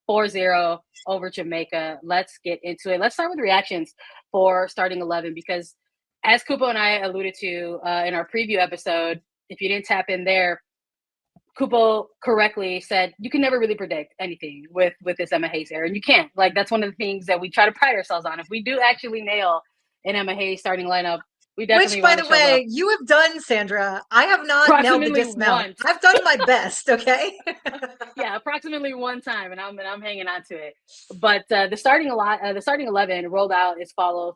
4-0 over Jamaica. Let's get into it. Let's start with reactions for starting 11 because, as Cupo and I alluded to in our preview episode, if you didn't tap in there, Cupo correctly said you can never really predict anything with this Emma Hayes era, and you can't. Like, that's one of the things that we try to pride ourselves on. If we do actually nail an Emma Hayes starting lineup, we definitely Which, by the way, up. you have done, Sandra. I have not nailed the dismount. Once. I've done my best, okay? Yeah, approximately one time, and I'm hanging on to it. But the starting 11 rolled out as follows: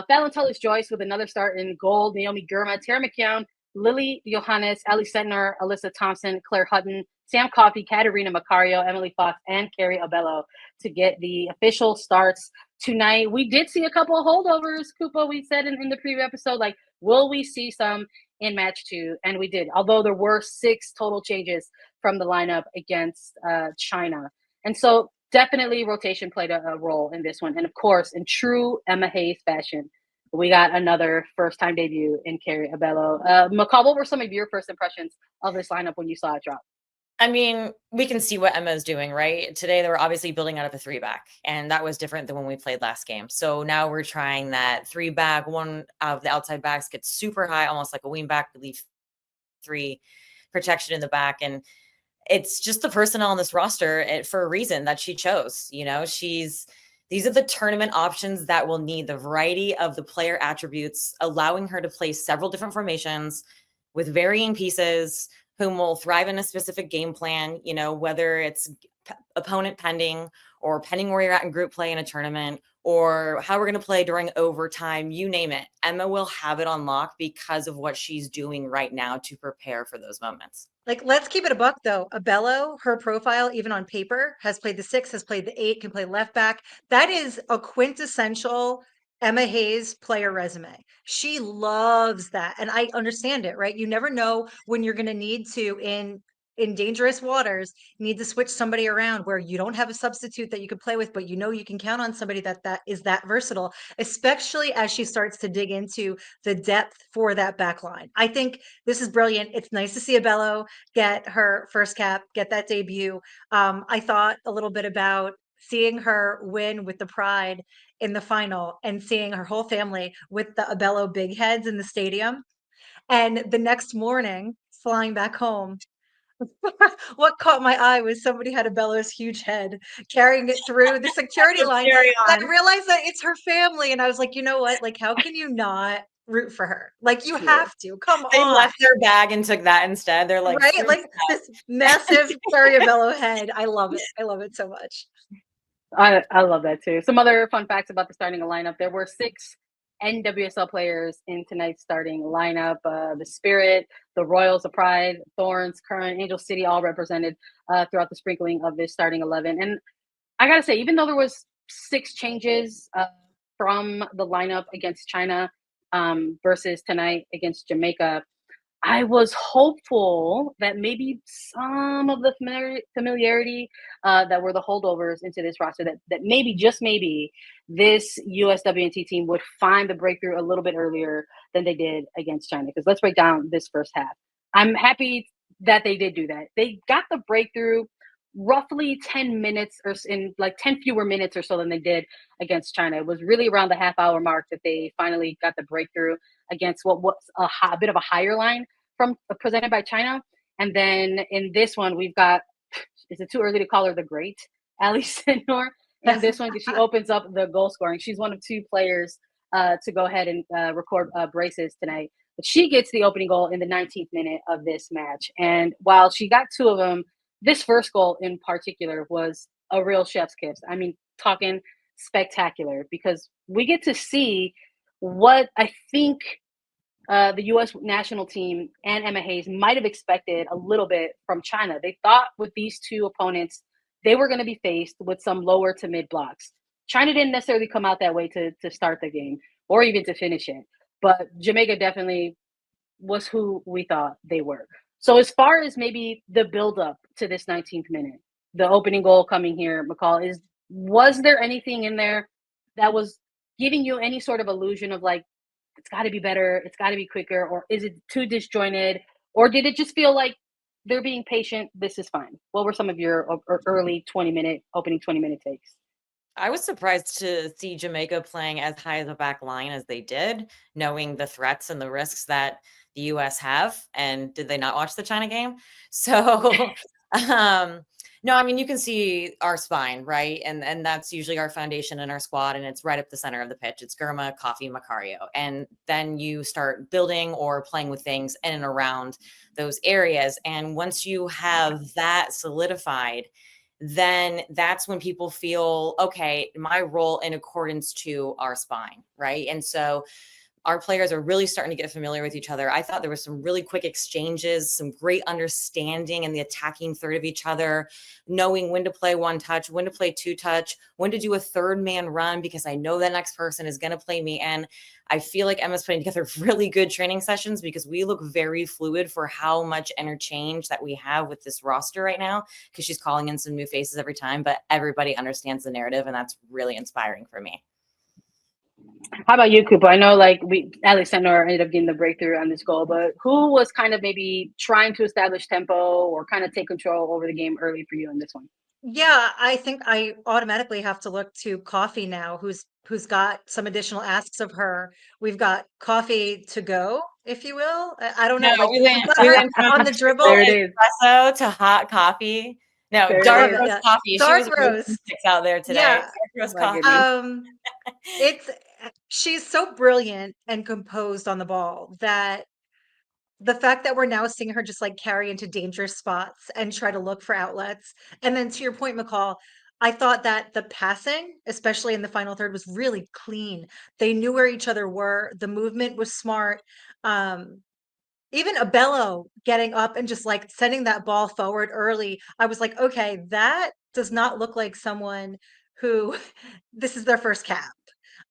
Fallon Tullis-Joyce with another start in goal. Naomi Girma, Tara McKeown, Lily Johannes, Ally Sentnor, Alyssa Thompson, Claire Hutton, Sam Coffey, Katerina Macario, Emily Fox, and Carrie Abello to get the official starts tonight. We did see a couple of holdovers, Cupo. We said in the preview episode, like, will we see some in match 2? And we did, although there were 6 total changes from the lineup against China. And so definitely rotation played a role in this one. And of course, in true Emma Hayes fashion, we got another first-time debut in Carrie Abello. McCall, what were some of your first impressions of this lineup when you saw it drop? I mean, we can see what Emma's doing, right? Today, they were obviously building out of a 3-back, and that was different than when we played last game. So now we're trying that 3-back. One of the outside backs gets super high, almost like a wing back. We leave 3 protection in the back, and it's just the personnel on this roster for a reason that she chose. You know, these are the tournament options that will need the variety of the player attributes, allowing her to play several different formations with varying pieces whom will thrive in a specific game plan, you know, whether it's opponent pending or pending where you're at in group play in a tournament or how we're going to play during overtime, you name it. Emma will have it on lock because of what she's doing right now to prepare for those moments. Like, let's keep it a buck, though. Abello, her profile, even on paper, has played the 6, has played the 8, can play left back. That is a quintessential Emma Hayes player resume. She loves that. And I understand it, right? You never know when you're going to need to, in dangerous waters, need to switch somebody around where you don't have a substitute that you can play with, but you know you can count on somebody that is that versatile, especially as she starts to dig into the depth for that back line. I think this is brilliant. It's nice to see Abello get her first cap, get that debut. I thought a little bit about seeing her win with the pride in the final and seeing her whole family with the Abello big heads in the stadium. And the next morning, flying back home, what caught my eye was somebody had Abello's huge head carrying it through the security line. I realized that it's her family. And I was like, you know what? Like, how can you not root for her? Like, you have to. Come They on. left their bag and took that instead. They're like, right? Like this massive Carrie Abello head. I love it. I love it so much. I love that too. Some other fun facts about the starting lineup. There were 6 NWSL players in tonight's starting lineup. The Spirit, the Royals, the Pride, Thorns, Current, Angel City, all represented throughout the sprinkling of this starting 11. And I gotta say, even though there was 6 changes from the lineup against China versus tonight against Jamaica, I was hopeful that maybe some of the familiarity that were the holdovers into this roster, that maybe, just maybe, this USWNT team would find the breakthrough a little bit earlier than they did against China. Because let's break down this first half. I'm happy that they did do that. They got the breakthrough roughly 10 minutes or in like 10 fewer minutes or so than they did against China. It was really around the half-hour mark that they finally got the breakthrough against what was a bit of a higher line from presented by China. And then in this one, we've got, is it too early to call her the great Ally Sentnor in this one? Because she opens up the goal scoring. She's one of 2 players to go ahead and record braces tonight. But she gets the opening goal in the 19th minute of this match. And while she got 2 of them, this first goal in particular was a real chef's kiss. I mean, talking spectacular, because we get to see what I think the U.S. national team and Emma Hayes might have expected a little bit from China. They thought with these 2 opponents, they were going to be faced with some lower to mid blocks. China didn't necessarily come out that way to start the game or even to finish it. But Jamaica definitely was who we thought they were. So as far as maybe the build-up to this 19th minute, the opening goal coming here, McCall, was there anything in there that was giving you any sort of illusion of like, it's got to be better, it's got to be quicker, or is it too disjointed, or did it just feel like they're being patient. This is fine. What were some of your early opening 20-minute takes? I was surprised to see Jamaica playing as high as a back line as they did, knowing the threats and the risks that the US have. And did they not watch the China game? So, no, I mean, you can see our spine, right? And that's usually our foundation in our squad, and it's right up the center of the pitch. It's Gurma, Coffee, Macario. And then you start building or playing with things in and around those areas. And once you have that solidified, then that's when people feel, okay, my role in accordance to our spine, right? And so our players are really starting to get familiar with each other. I thought there was some really quick exchanges, some great understanding in the attacking third of each other, knowing when to play one touch, when to play two touch, when to do a third man run, because I know that next person is going to play me. And I feel like Emma's putting together really good training sessions because we look very fluid for how much interchange that we have with this roster right now, because she's calling in some new faces every time, but everybody understands the narrative. And that's really inspiring for me. How about you, Cupo? I know Ally Sentnor ended up getting the breakthrough on this goal, but who was kind of maybe trying to establish tempo or kind of take control over the game early for you in this one? Yeah, I think I automatically have to look to Coffee now, who's got some additional asks of her. We've got Coffee to go, if you will. I don't know, No, like we went her from on the dribble. There it is. espresso to hot coffee. No, There it dark is. roast Yeah. coffee. Dark She was roast. six out there today. Yeah. Dark roast My coffee. goodness. It's she's so brilliant and composed on the ball that the fact that we're now seeing her just like carry into dangerous spots and try to look for outlets. And then to your point, McCall, I thought that the passing, especially in the final third, was really clean. They knew where each other were. The movement was smart. Um, Even Abello getting up and just like sending that ball forward early. I was like, okay, that does not look like someone who this is their first cap.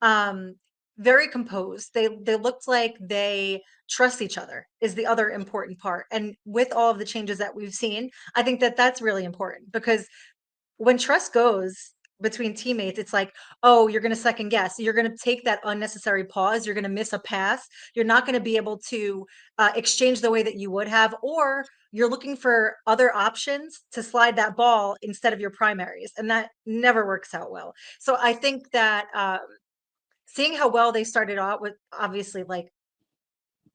Um, Very composed. They looked like they trust each other is the other important part. And with all of the changes that we've seen, I think that that's really important because when trust goes between teammates, it's like, oh, you're going to second guess. You're going to take that unnecessary pause. You're going to miss a pass. You're not going to be able to exchange the way that you would have, or you're looking for other options to slide that ball instead of your primaries. And that never works out well. So I think that seeing how well they started out with, obviously, like,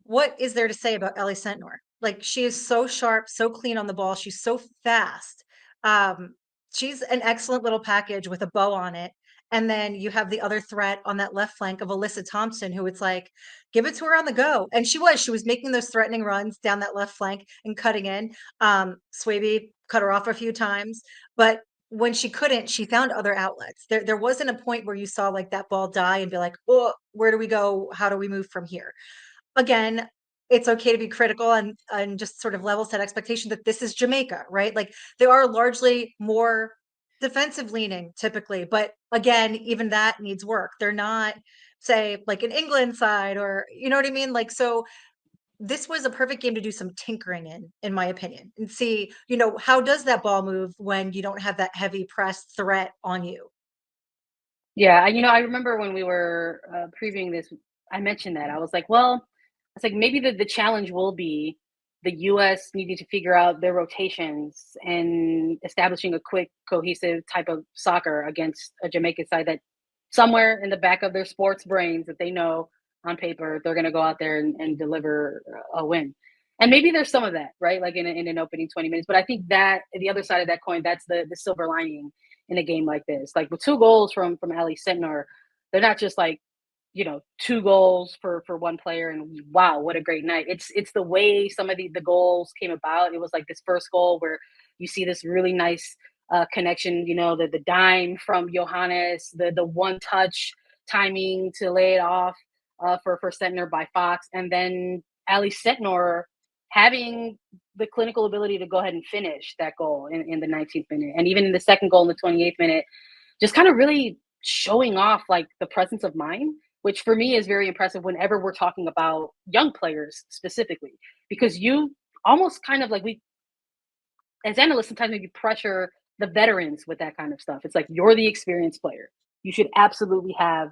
what is there to say about Ally Sentnor? Like, she is so sharp, so clean on the ball. She's so fast. Um, she's an excellent little package with a bow on it. And then you have the other threat on that left flank of Alyssa Thompson, who it's like, give it to her on the go. And she was making those threatening runs down that left flank and cutting in. Swaby cut her off a few times, but when she couldn't, she found other outlets. There wasn't a point where you saw like that ball die and be like, oh, where do we go? How do we move from here? Again, it's okay to be critical and just sort of level set expectation that this is Jamaica, right? Like they are largely more defensive leaning typically, but again, even that needs work. They're not, say, like an England side, or you know what I mean? Like, so this was a perfect game to do some tinkering in my opinion, and see, how does that ball move when you don't have that heavy press threat on you? Yeah, I remember when we were previewing this, I mentioned that. I was like, well, it's like maybe the challenge will be the US needing to figure out their rotations and establishing a quick, cohesive type of soccer against a Jamaican side that somewhere in the back of their sports brains that they know on paper they're going to go out there and deliver a win. And maybe there's some of that, right? Like in an opening 20 minutes. But I think that the other side of that coin, that's the silver lining in a game like this. Like with two goals from Ally Sentnor, they're not just like, two goals for one player and wow, what a great night. It's the way some of the goals came about. It was like this first goal where you see this really nice connection, the dime from Johannes, the one touch timing to lay it off for Sentnor by Fox, and then Ally Sentnor having the clinical ability to go ahead and finish that goal in the 19th minute, and even in the second goal in the 28th minute, just kind of really showing off like the presence of mind, which for me is very impressive whenever we're talking about young players specifically, because you almost kind of like, we as analysts sometimes maybe pressure the veterans with that kind of stuff. It's like, you're the experienced player. You should absolutely have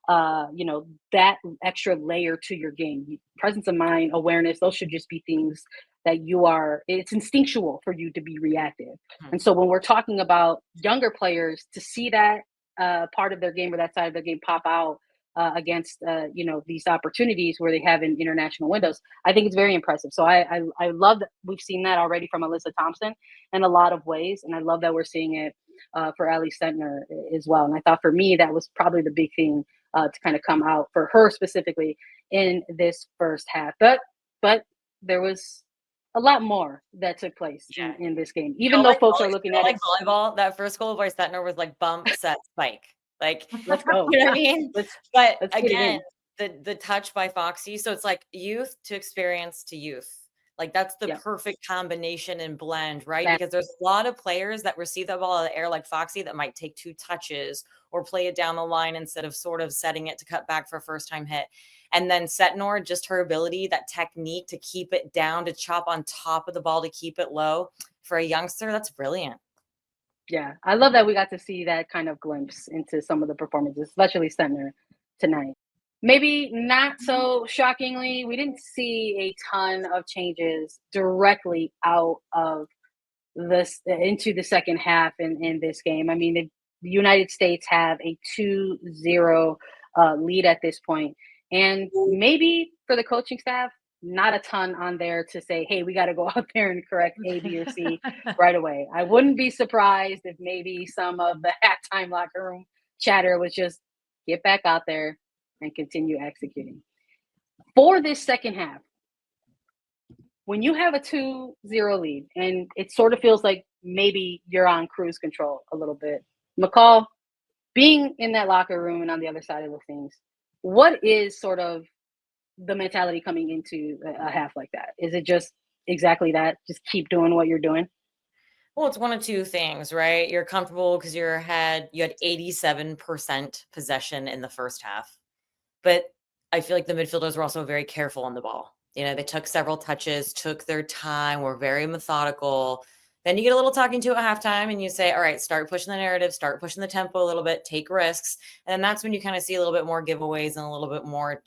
that extra layer to your game. Presence of mind, awareness, those should just be things that it's instinctual for you to be reactive. Hmm. And so when we're talking about younger players, to see that part of their game or that side of their game pop out against these opportunities where they have in international windows, I think it's very impressive. So I love that we've seen that already from Alyssa Thompson in a lot of ways, and I love that we're seeing it for Ally Sentnor as well. And I thought for me that was probably the big thing to kind of come out for her specifically in this first half. But there was a lot more that took place in this game, even though folks are looking at it. Volleyball, that first goal by Sentnor was like bump, set, spike. Like, let's go. You know what I mean? Let's again, the touch by Foxy. So it's like youth to experience to youth. Like that's the perfect combination and blend, right? Because there's a lot of players that receive that ball out of the air like Foxy that might take 2 touches or play it down the line instead of sort of setting it to cut back for a first time hit. And then Sentnor, just her ability, that technique to keep it down, to chop on top of the ball, to keep it low. For a youngster, that's brilliant. Yeah, I love that we got to see that kind of glimpse into some of the performances, especially Sentnor tonight. Maybe not so shockingly, we didn't see a ton of changes directly out of this into the second half in this game. I mean, the United States have a 2-0 lead at this point. And maybe for the coaching staff, not a ton on there to say, hey, we got to go out there and correct A, B, or C right away. I wouldn't be surprised if maybe some of the halftime locker room chatter was just get back out there and continue executing. For this second half, when you have a 2-0 lead and it sort of feels like maybe you're on cruise control a little bit, McCall, being in that locker room and on the other side of the things, what is sort of the mentality coming into a half like that? Is it just exactly that? Just keep doing what you're doing? Well, it's one of two things, right? You're comfortable because you're ahead. You had 87% possession in the first half. But I feel like the midfielders were also very careful on the ball. You know, they took several touches, took their time, were very methodical. Then you get a little talking to at halftime and you say, all right, start pushing the narrative, start pushing the tempo a little bit, take risks. And then that's when you kind of see a little bit more giveaways and a little bit more,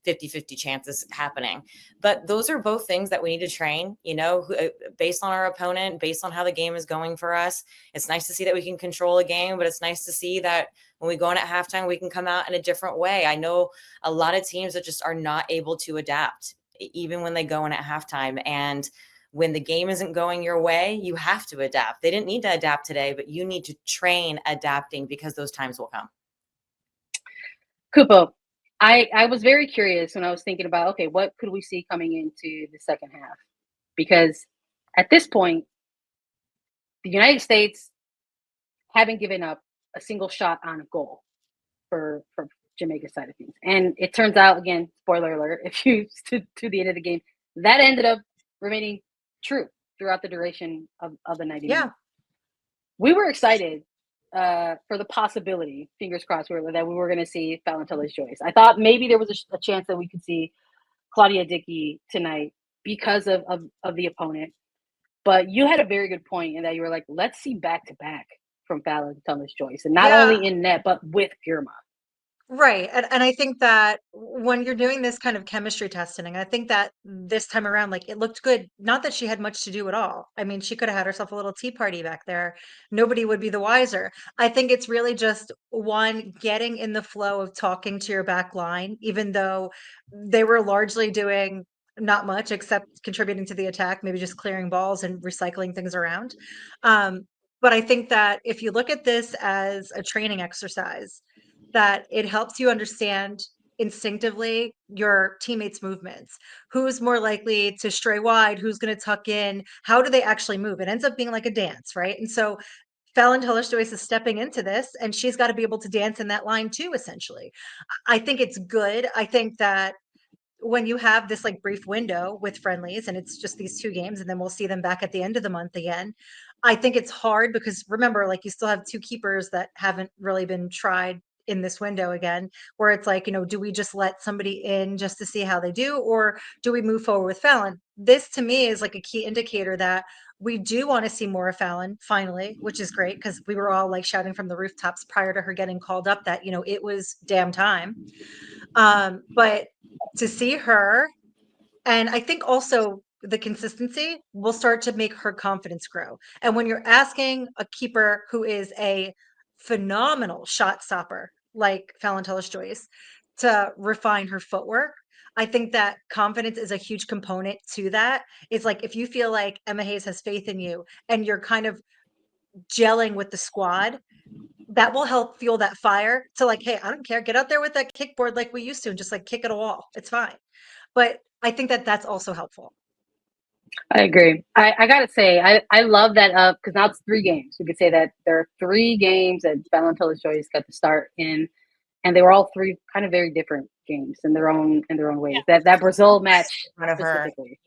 50-50 chances happening. But those are both things that we need to train, based on our opponent, based on how the game is going for us. It's nice to see that we can control a game, but it's nice to see that when we go in at halftime, we can come out in a different way. I know a lot of teams that just are not able to adapt, even when they go in at halftime. And when the game isn't going your way, you have to adapt. They didn't need to adapt today, but you need to train adapting because those times will come. Cupo, I was very curious when I was thinking about, okay, what could we see coming into the second half? Because at this point, the United States haven't given up a single shot on goal for Jamaica's side of things. And it turns out, again, spoiler alert, if you stood to the end of the game, that ended up remaining true throughout the duration of the 90 minutes. We were excited for the possibility, fingers crossed, that we were going to see Fallon Tullis-Joyce. I thought maybe there was a chance that we could see Claudia Dickey tonight because of the opponent. But you had a very good point in that you were like, let's see back-to-back from Fallon Tullis-Joyce. And not only in net, but with Girma. Right. And I think that when you're doing this kind of chemistry testing, I think that this time around, like, it looked good. Not that she had much to do at all. I mean, she could have had herself a little tea party back there. Nobody would be the wiser. I think it's really just one, getting in the flow of talking to your back line, even though they were largely doing not much except contributing to the attack, maybe just clearing balls and recycling things around. But I think that if you look at this as a training exercise, that it helps you understand instinctively your teammates' movements. Who's more likely to stray wide? Who's going to tuck in? How do they actually move? It ends up being like a dance, right? And so Fallon Tullis-Joyce is stepping into this, and she's got to be able to dance in that line too, essentially. I think it's good. I think that when you have this like brief window with friendlies and it's just these 2 games and then we'll see them back at the end of the month again, I think it's hard because remember, like, you still have 2 keepers that haven't really been tried in this window again, where it's like, do we just let somebody in just to see how they do, or do we move forward with Fallon? This to me is like a key indicator that we do want to see more of Fallon finally, which is great because we were all like shouting from the rooftops prior to her getting called up that, it was damn time. But to see her, and I think also the consistency will start to make her confidence grow. And when you're asking a keeper who is a phenomenal shot stopper like Valentellis Joyce to refine her footwork, I think that confidence is a huge component to that. It's like if you feel like Emma Hayes has faith in you and you're kind of gelling with the squad, that will help fuel that fire to like, hey, I don't care, get out there with that kickboard like we used to and just like kick at a wall. It's fine. But I think that that's also helpful. I agree. I gotta say, I love that because now it's 3 games. We could say that there are 3 games that Valentellis Joyce got to start in, and they were all 3 kind of very different games in their own ways. Yeah. That Brazil match Front of her, specifically.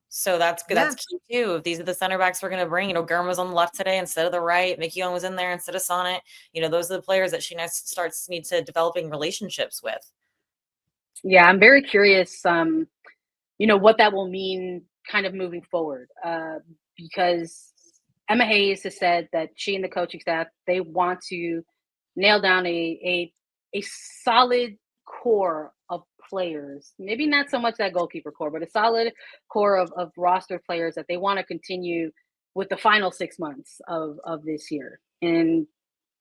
so that's good. Yeah. That's key too. If these are the center backs we're going to bring, Gurm was on the left today instead of the right. Mickey Owen was in there instead of Sonnet. Those are the players that she needs to developing relationships with. Yeah, I'm very curious. What that will mean kind of moving forward, because Emma Hayes has said that she and the coaching staff, they want to nail down a solid core of players. Maybe not so much that goalkeeper core, but a solid core of roster players that they want to continue with the final 6 months of this year. And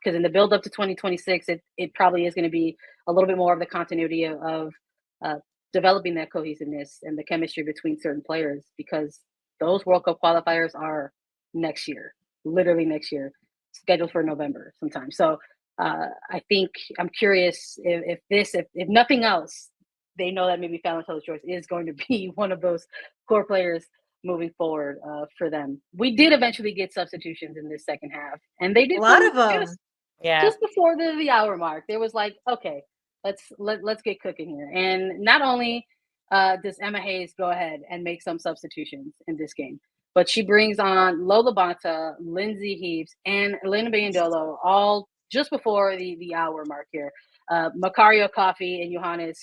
because in the build up to 2026, it probably is going to be a little bit more of the continuity of developing that cohesiveness and the chemistry between certain players, because those World Cup qualifiers are next year, literally next year, scheduled for November sometime. So I think I'm curious if nothing else, they know that maybe Valentellis Joyce is going to be one of those core players moving forward for them. We did eventually get substitutions in this second half, and they did A lot of them. just before the hour mark. There was like, okay, let's get cooking here. And not only does Emma Hayes go ahead and make some substitutions in this game, but she brings on Lola Bonta, Lindsay Heaves, and Lynn Biyendolo all just before the hour mark here. Macario Coffee and Johannes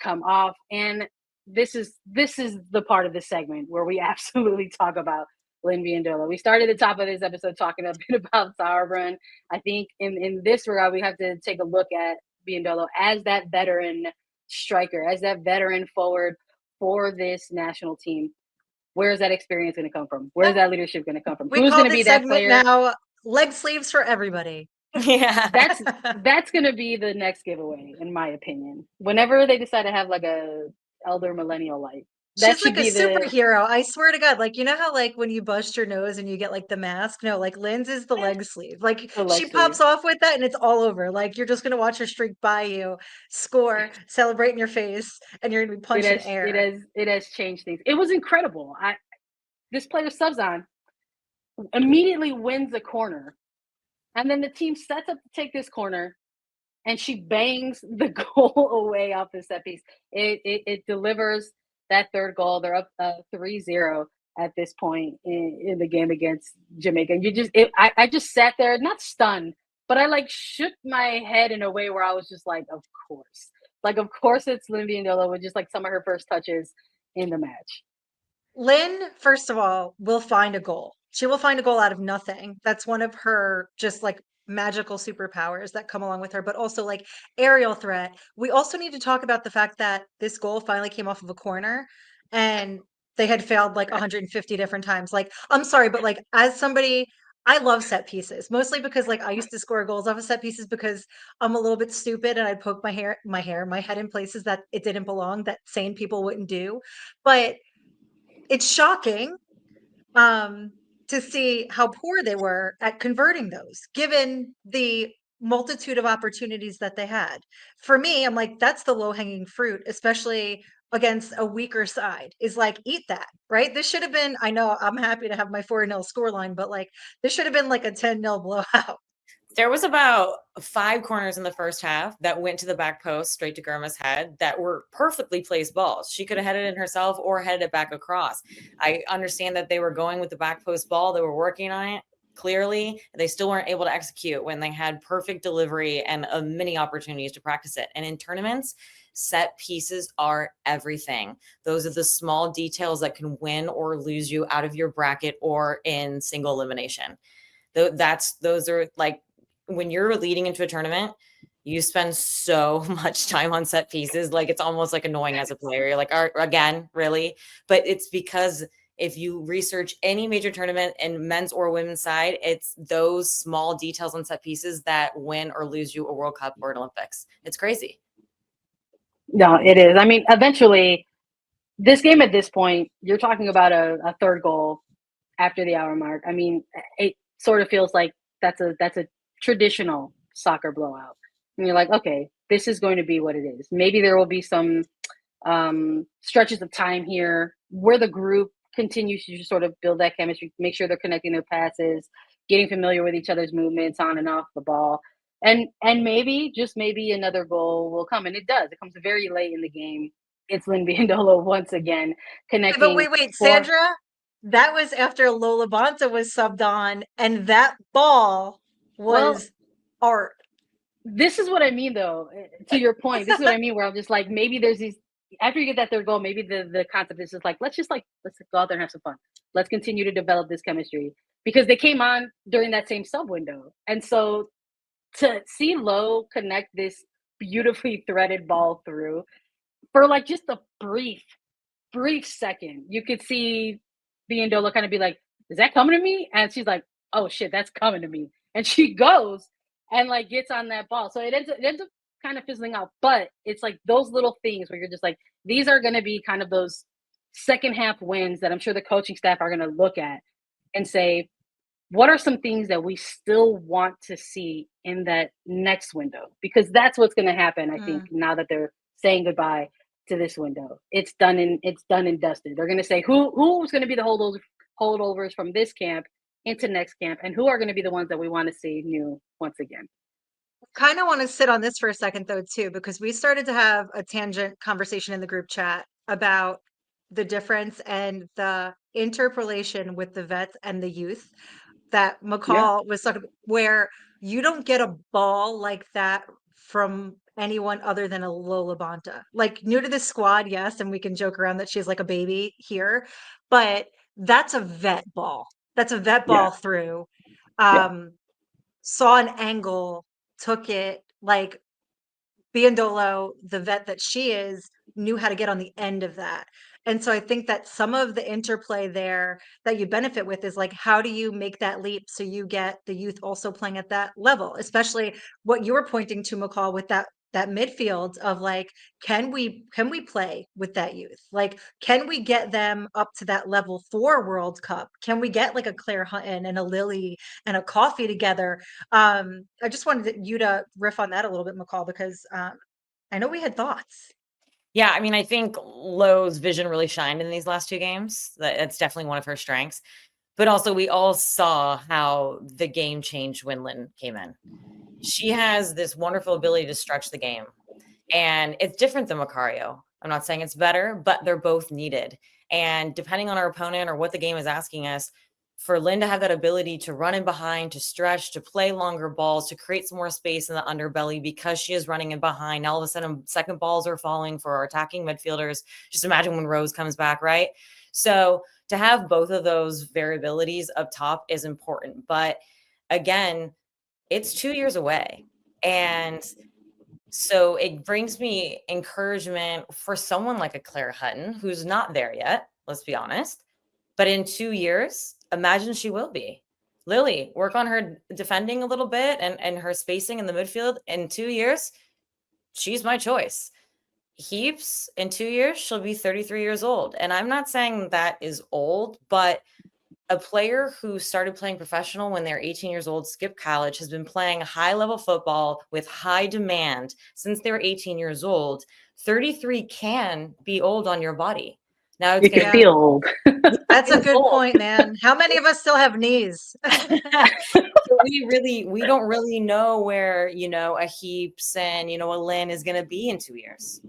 come off, and this is the part of the segment where we absolutely talk about Lynn Biyendolo. We started at the top of this episode talking a bit about Sauerbrunn. I think in this regard, we have to take a look at Biyendolo as that veteran striker, as that veteran forward for this national team. Where is that experience going to come from? Where is that leadership going to come from? Who's going to be that player now? Leg sleeves for everybody. Yeah, that's going to be the next giveaway, in my opinion. Whenever they decide to have like a elder millennial light, she's like a superhero. I swear to God. Like, how like when you bust your nose and you get like the mask? No, like Lynn's is the leg sleeve. Like she pops off with that and it's all over. Like you're just gonna watch her streak by you, score, celebrate in your face, and you're gonna be punching air. It has changed things. It was incredible. This player subs on, immediately wins a corner, and then the team sets up to take this corner, and she bangs the goal away off the set piece. It delivers that third goal. They're up 3-0 at this point in the game against Jamaica. And I just sat there, not stunned, but I like shook my head in a way where I was just like, of course. Like, of course it's Lynn Biyendolo with just like some of her first touches in the match. Lynn, first of all, will find a goal. She will find a goal out of nothing. That's one of her just like magical superpowers that come along with her, but also like aerial threat. We also need to talk about the fact that this goal finally came off of a corner and they had failed like 150 different times. Like, I'm sorry, but like as somebody, I love set pieces, mostly because like I used to score goals off of set pieces because I'm a little bit stupid and I'd poke my head in places that it didn't belong, that sane people wouldn't do. But it's shocking to see how poor they were at converting those, given the multitude of opportunities that they had. For me, I'm like, that's the low hanging fruit, especially against a weaker side, is like, eat that, right? This should have been, I know I'm happy to have my 4-0 scoreline, but like, this should have been like a 10-0 blowout. There was about 5 corners in the first half that went to the back post straight to Gurma's head that were perfectly placed balls. She could have headed it herself or headed it back across. I understand that they were going with the back post ball. They were working on it clearly. They still weren't able to execute when they had perfect delivery and many opportunities to practice it. And in tournaments, set pieces are everything. Those are the small details that can win or lose you out of your bracket or in single elimination. Those are like, when you're leading into a tournament, you spend so much time on set pieces. Like, it's almost like annoying as a player. You're like, again, really? But it's because if you research any major tournament in men's or women's side, it's those small details on set pieces that win or lose you a World Cup or an Olympics. It's crazy. No, it is. I mean, eventually, this game at this point, you're talking about a third goal after the hour mark. I mean, it sort of feels like that's a traditional soccer blowout. And you're like, okay, this is going to be what it is. Maybe there will be some stretches of time here where the group continues to sort of build that chemistry, make sure they're connecting their passes, getting familiar with each other's movements on and off the ball. And maybe, just maybe, another goal will come. And it does. It comes very late in the game. It's Lynn Biyendolo once again connecting. But wait, Sandra, that was after Lola Bonta was subbed on, and that ball was art. This is what I mean, though, to your point. This is what I mean, where I'm just like, maybe there's these, after you get that third goal, maybe the concept is just like, let's go out there and have some fun. Let's continue to develop this chemistry, because they came on during that same sub window. And so to see Lo connect this beautifully threaded ball through for like just a brief second, you could see Biyendolo kind of be like, is that coming to me? And she's like, oh shit, that's coming to me. And she goes and like gets on that ball. So it ends up kind of fizzling out. But it's like those little things where you're just like, these are going to be kind of those second half wins that I'm sure the coaching staff are going to look at and say, what are some things that we still want to see in that next window? Because that's what's going to happen, I think, now that they're saying goodbye to this window. It's done and dusted. They're going to say who's going to be the holdovers from this camp into next camp, and who are going to be the ones that we want to see new once again. Kind of want to sit on this for a second, though, too, because we started to have a tangent conversation in the group chat about the difference and the interpolation with the vets and the youth that McCall was talking about, where you don't get a ball like that from anyone other than a Lola Bonta. Like, new to this squad, yes, and we can joke around that she's like a baby here, but that's a vet ball. That's a vet ball through. Saw an angle, took it, like Biyendolo, the vet that she is, knew how to get on the end of that. And so I think that some of the interplay there that you benefit with is like, how do you make that leap so you get the youth also playing at that level? Especially what you were pointing to, McCall, with that midfield of like, can we play with that youth? Like, can we get them up to that level for World Cup? Can we get like a Claire Hutton and a Lily and a Coffee together? I just wanted you to riff on that a little bit, McCall, because I know we had thoughts. Yeah, I mean, I think Lowe's vision really shined in these last two games. That's definitely one of her strengths. But also, we all saw how the game changed when Lynn came in. She has this wonderful ability to stretch the game. And it's different than Macario. I'm not saying it's better, but they're both needed. And depending on our opponent or what the game is asking us, for Lynn to have that ability to run in behind, to stretch, to play longer balls, to create some more space in the underbelly because she is running in behind. Now all of a sudden, second balls are falling for our attacking midfielders. Just imagine when Rose comes back, right? So to have both of those variabilities up top is important. But again, it's 2 years away. And so it brings me encouragement for someone like a Claire Hutton, who's not there yet, let's be honest. But in 2 years, imagine she will be. Lily, work on her defending a little bit and her spacing in the midfield. In 2 years, she's my choice. Heaps, in 2 years, she'll be 33 years old. And I'm not saying that is old, but a player who started playing professional when they're 18 years old, skipped college, has been playing high-level football with high demand since they were 18 years old. 33 can be old on your body. Now it's going to feel old. That's a good point, man. How many of us still have knees? So we don't really know where, a Heaps and, a Lynn is going to be in 2 years.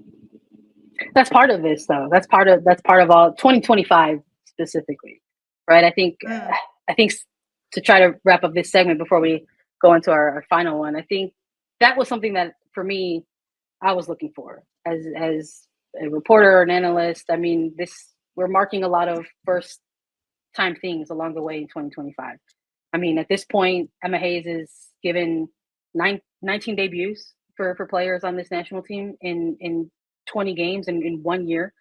That's part of this, though. That's part of all 2025 specifically, right? I think to try to wrap up this segment before we go into our final one, I think that was something that for me, I was looking for as a reporter, an analyst. I mean, we're marking a lot of first time things along the way in 2025. I mean, at this point, Emma Hayes is given 19 debuts for players on this national team in 20 games in 1 year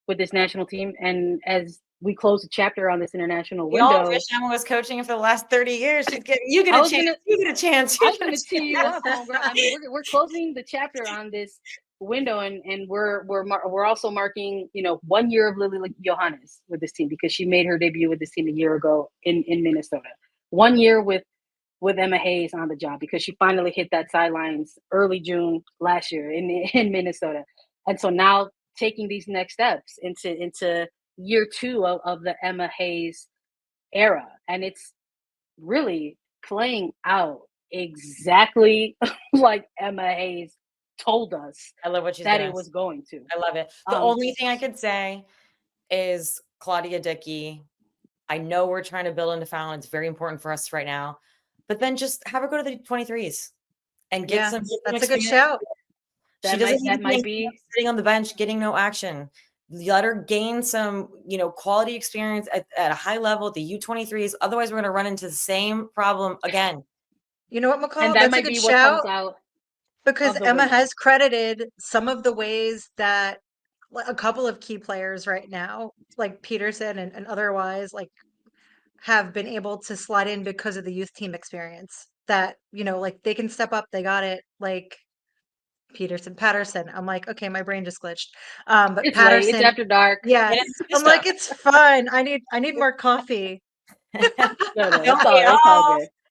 with this national team. And as we close the chapter on this international We all window, wish Emma was coaching for the last 30 years. You get a I was chance. gonna- You get a chance. I was going to tee you up, homegirl. I mean, we're closing the chapter on this window, and we're also marking 1 year of Lily Johannes with this team, because she made her debut with this team a year ago in Minnesota. 1 year with Emma Hayes on the job, because she finally hit that sidelines early June last year in Minnesota, and so now taking these next steps into year 2 of the Emma Hayes era, and it's really playing out exactly like Emma Hayes told us I love what she's that doing. it was going to. I love it. The only thing I could say is Claudia Dickey. I know we're trying to build into Fallon. It's very important for us right now. But then just have her go to the 23s and get some. That's a good shout. She doesn't might be sitting on the bench getting no action. Let her gain some, quality experience at a high level at the U23s. Otherwise, we're going to run into the same problem again. You know what, McCall? And that That's might a good be what shout, comes out because of the Emma window. has credited some of the ways that a couple of key players right now, like Peterson and otherwise, like have been able to slide in because of the youth team experience. That, like they can step up, they got it. Like Patterson. I'm like, okay, my brain just glitched. But It's Patterson, late. It's after dark. yeah. I'm like, it's fun. I need more coffee. No, it's all good.